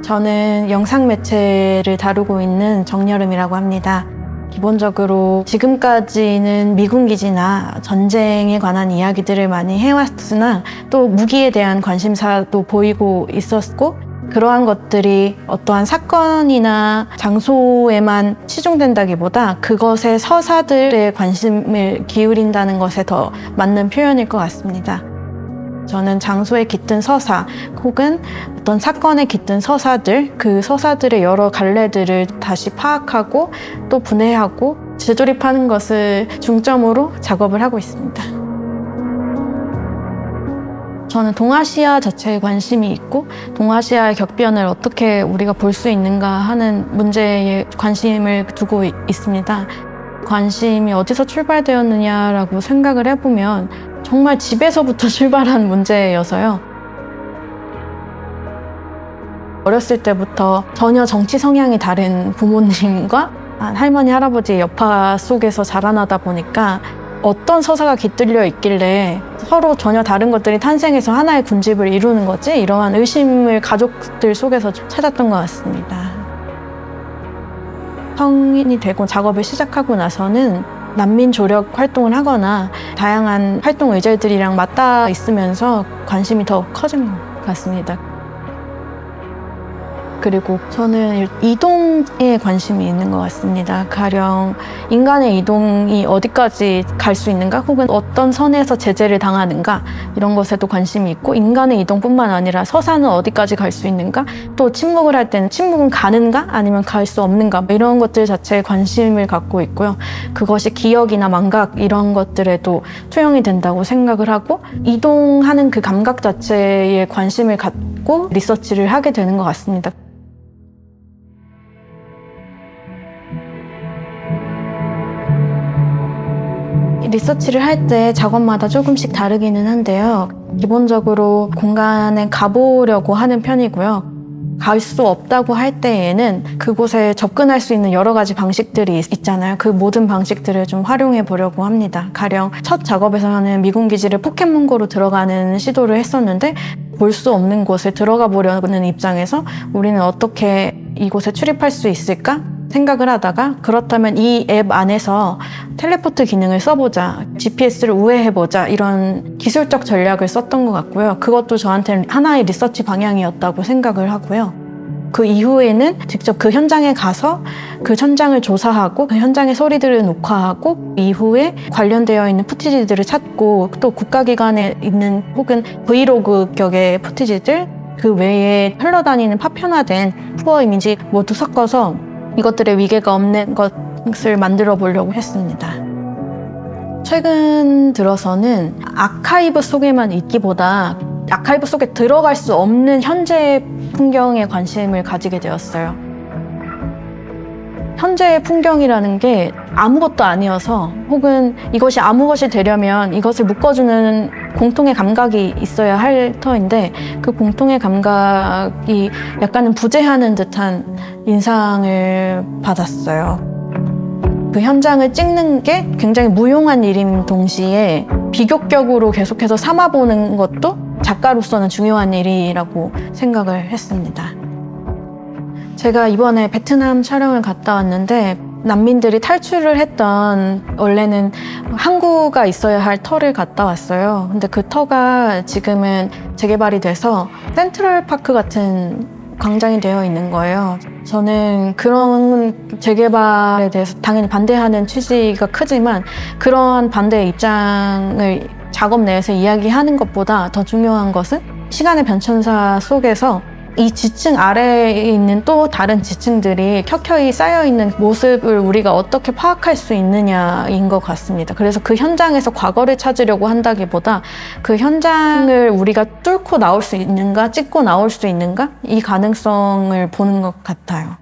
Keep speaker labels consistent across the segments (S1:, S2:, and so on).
S1: 저는 영상 매체를 다루고 있는 정여름이라고 합니다. 기본적으로 지금까지는 미군 기지나 전쟁에 관한 이야기들을 많이 해왔으나 또 무기에 대한 관심사도 보이고 있었고, 그러한 것들이 어떠한 사건이나 장소에만 치중된다기보다 그것의 서사들에 관심을 기울인다는 것에 더 맞는 표현일 것 같습니다. 저는 장소에 깃든 서사 혹은 어떤 사건에 깃든 서사들, 그 서사들의 여러 갈래들을 다시 파악하고 또 분해하고 재조립하는 것을 중점으로 작업을 하고 있습니다. 저는 동아시아 자체에 관심이 있고 동아시아의 격변을 어떻게 우리가 볼 수 있는가 하는 문제에 관심을 두고 있습니다. 관심이 어디서 출발되었느냐라고 생각을 해보면 정말 집에서부터 출발한 문제여서요. 어렸을 때부터 전혀 정치 성향이 다른 부모님과 할머니, 할아버지의 여파 속에서 자라나다 보니까 어떤 서사가 깃들려 있길래 서로 전혀 다른 것들이 탄생해서 하나의 군집을 이루는 거지? 이러한 의심을 가족들 속에서 찾았던 것 같습니다. 성인이 되고 작업을 시작하고 나서는 난민 조력 활동을 하거나 다양한 활동 의제들이랑 맞닿아 있으면서 관심이 더 커진 것 같습니다. 그리고 저는 이동에 관심이 있는 것 같습니다. 가령 인간의 이동이 어디까지 갈 수 있는가, 혹은 어떤 선에서 제재를 당하는가, 이런 것에도 관심이 있고, 인간의 이동뿐만 아니라 서사는 어디까지 갈 수 있는가, 또 침묵을 할 때는 침묵은 가는가 아니면 갈 수 없는가, 이런 것들 자체에 관심을 갖고 있고요. 그것이 기억이나 망각 이런 것들에도 투영이 된다고 생각을 하고, 이동하는 그 감각 자체에 관심을 갖고 리서치를 하게 되는 것 같습니다. 리서치를 할 때 작업마다 조금씩 다르기는 한데요. 기본적으로 공간에 가보려고 하는 편이고요. 갈 수 없다고 할 때에는 그곳에 접근할 수 있는 여러 가지 방식들이 있잖아요. 그 모든 방식들을 좀 활용해 보려고 합니다. 가령 첫 작업에서는 미군 기지를 포켓몬고로 들어가는 시도를 했었는데, 볼 수 없는 곳에 들어가 보려는 입장에서 우리는 어떻게 이곳에 출입할 수 있을까 생각을 하다가, 그렇다면 이 앱 안에서 텔레포트 기능을 써보자, GPS를 우회해보자, 이런 기술적 전략을 썼던 것 같고요. 그것도 저한테는 하나의 리서치 방향이었다고 생각을 하고요. 그 이후에는 직접 그 현장에 가서 그 현장을 조사하고 그 현장의 소리들을 녹화하고, 이후에 관련되어 있는 푸티지들을 찾고, 또 국가기관에 있는 혹은 브이로그 격의 푸티지들, 그 외에 흘러다니는 파편화된 푸어 이미지 모두 섞어서 이것들의 위계가 없는 것을 만들어 보려고 했습니다. 최근 들어서는 아카이브 속에만 있기보다 아카이브 속에 들어갈 수 없는 현재의 풍경에 관심을 가지게 되었어요. 현재의 풍경이라는 게 아무것도 아니어서, 혹은 이것이 아무 것이 되려면 이것을 묶어주는 공통의 감각이 있어야 할 터인데, 그 공통의 감각이 약간은 부재하는 듯한 인상을 받았어요. 그 현장을 찍는 게 굉장히 무용한 일인 동시에 비교격으로 계속해서 삼아보는 것도 작가로서는 중요한 일이라고 생각을 했습니다. 제가 이번에 베트남 촬영을 갔다 왔는데, 난민들이 탈출을 했던, 원래는 항구가 있어야 할 터를 갔다 왔어요. 근데 그 터가 지금은 재개발이 돼서 센트럴파크 같은 광장이 되어 있는 거예요. 저는 그런 재개발에 대해서 당연히 반대하는 취지가 크지만, 그러한 반대의 입장을 작업 내에서 이야기하는 것보다 더 중요한 것은 시간의 변천사 속에서 이 지층 아래에 있는 또 다른 지층들이 켜켜이 쌓여있는 모습을 우리가 어떻게 파악할 수 있느냐인 것 같습니다. 그래서 그 현장에서 과거를 찾으려고 한다기보다 그 현장을 우리가 뚫고 나올 수 있는가, 찍고 나올 수 있는가, 이 가능성을 보는 것 같아요.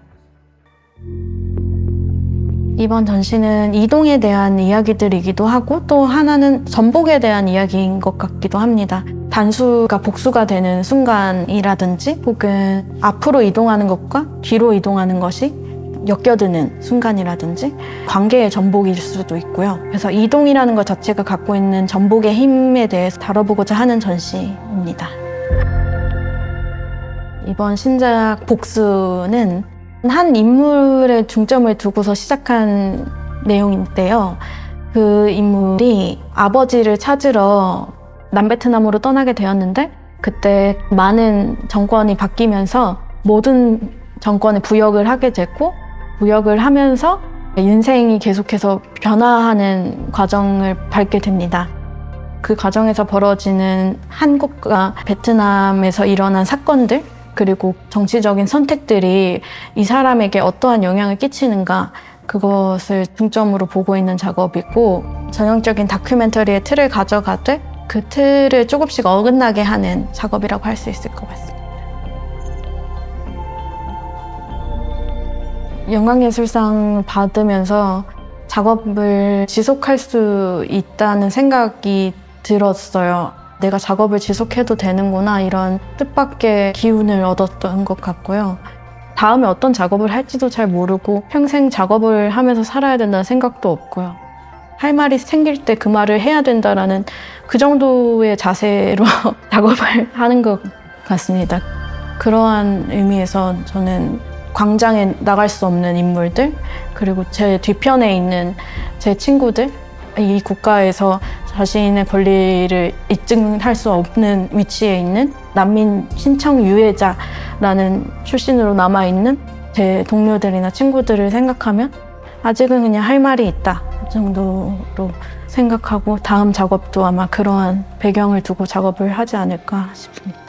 S1: 이번 전시는 이동에 대한 이야기들이기도 하고, 또 하나는 전복에 대한 이야기인 것 같기도 합니다. 단수가 복수가 되는 순간이라든지, 혹은 앞으로 이동하는 것과 뒤로 이동하는 것이 엮여드는 순간이라든지, 관계의 전복일 수도 있고요. 그래서 이동이라는 것 자체가 갖고 있는 전복의 힘에 대해서 다뤄보고자 하는 전시입니다. 이번 신작 복수는 한 인물에 중점을 두고서 시작한 내용인데요. 그 인물이 아버지를 찾으러 남베트남으로 떠나게 되었는데 그때 많은 정권이 바뀌면서 모든 정권에 부역을 하게 됐고 부역을 하면서 인생이 계속해서 변화하는 과정을 밟게 됩니다. 그 과정에서 벌어지는 한국과 베트남에서 일어난 사건들 그리고 정치적인 선택들이 이 사람에게 어떠한 영향을 끼치는가 그것을 중점으로 보고 있는 작업이고 전형적인 다큐멘터리의 틀을 가져가되 그 틀을 조금씩 어긋나게 하는 작업이라고 할 수 있을 것 같습니다. 영광예술상 받으면서 작업을 지속할 수 있다는 생각이 들었어요. 내가 작업을 지속해도 되는구나 이런 뜻밖의 기운을 얻었던 것 같고요. 다음에 어떤 작업을 할지도 잘 모르고 평생 작업을 하면서 살아야 된다는 생각도 없고요. 할 말이 생길 때 그 말을 해야 된다라는 그 정도의 자세로 작업을 하는 것 같습니다. 그러한 의미에서 저는 광장에 나갈 수 없는 인물들 그리고 제 뒤편에 있는 제 친구들 이 국가에서 자신의 권리를 입증할 수 없는 위치에 있는 난민 신청 유예자라는 출신으로 남아있는 제 동료들이나 친구들을 생각하면 아직은 그냥 할 말이 있다 정도로 생각하고 다음 작업도 아마 그러한 배경을 두고 작업을 하지 않을까 싶습니다.